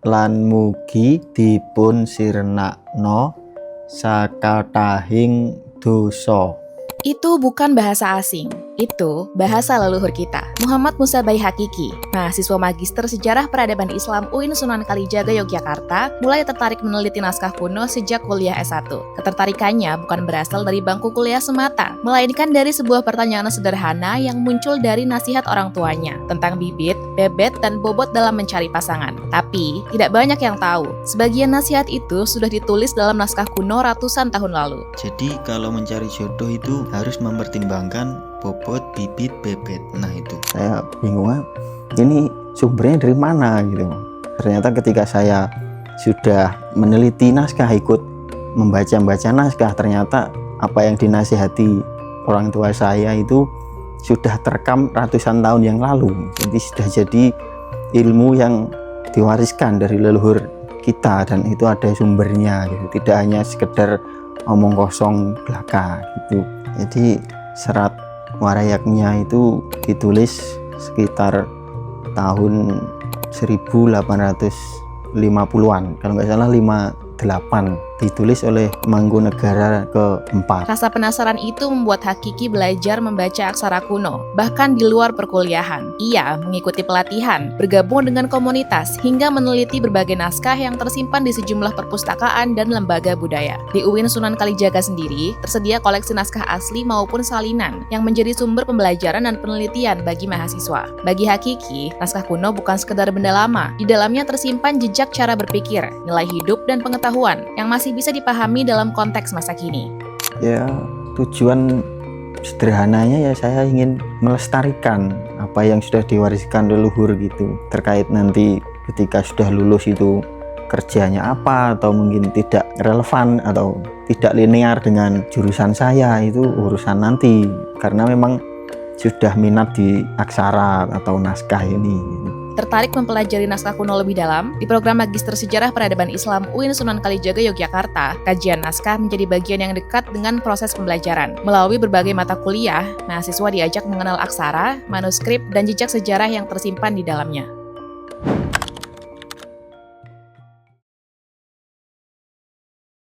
lan mugi dipun sirnakno sakatahing dosa. Itu bukan bahasa asing, itu bahasa leluhur kita. Muhammad Musa Baihaqi, mahasiswa Magister Sejarah Peradaban Islam UIN Sunan Kalijaga Yogyakarta, mulai tertarik meneliti naskah kuno sejak kuliah S1. Ketertarikannya bukan berasal dari bangku kuliah semata, melainkan dari sebuah pertanyaan sederhana yang muncul dari nasihat orang tuanya tentang bibit, bebet, dan bobot dalam mencari pasangan. Tapi, tidak banyak yang tahu, sebagian nasihat itu sudah ditulis dalam naskah kuno ratusan tahun lalu. Jadi kalau mencari jodoh itu harus mempertimbangkan bobot, bibit, bebet. Nah itu. Saya bingung, ini sumbernya dari mana gitu. Ternyata ketika saya sudah meneliti naskah, ikut membaca naskah, ternyata apa yang dinasihati orang tua saya itu sudah terekam ratusan tahun yang lalu. Jadi sudah jadi ilmu yang diwariskan dari leluhur kita, dan itu ada sumbernya gitu. Tidak hanya sekedar omong kosong belaka gitu. Jadi serat Warayaknya itu ditulis sekitar tahun 1850-an, kalau nggak salah 58, ditulis oleh Mangkunegara keempat. Rasa penasaran itu membuat Hakiki belajar membaca aksara kuno, bahkan di luar perkuliahan. Ia mengikuti pelatihan, bergabung dengan komunitas, hingga meneliti berbagai naskah yang tersimpan di sejumlah perpustakaan dan lembaga budaya. Di UIN Sunan Kalijaga sendiri, tersedia koleksi naskah asli maupun salinan, yang menjadi sumber pembelajaran dan penelitian bagi mahasiswa. Bagi Hakiki, naskah kuno bukan sekedar benda lama. Di dalamnya tersimpan jejak cara berpikir, nilai hidup, dan pengetahuan yang masih bisa dipahami dalam konteks masa kini. Ya, tujuan sederhananya ya saya ingin melestarikan apa yang sudah diwariskan leluhur gitu. Terkait nanti ketika sudah lulus itu kerjanya apa, atau mungkin tidak relevan atau tidak linear dengan jurusan saya, itu urusan nanti. Karena memang sudah minat di aksara atau naskah ini. Tertarik mempelajari naskah kuno lebih dalam? Di program Magister Sejarah Peradaban Islam UIN Sunan Kalijaga Yogyakarta, kajian naskah menjadi bagian yang dekat dengan proses pembelajaran. Melalui berbagai mata kuliah, mahasiswa diajak mengenal aksara, manuskrip, dan jejak sejarah yang tersimpan di dalamnya.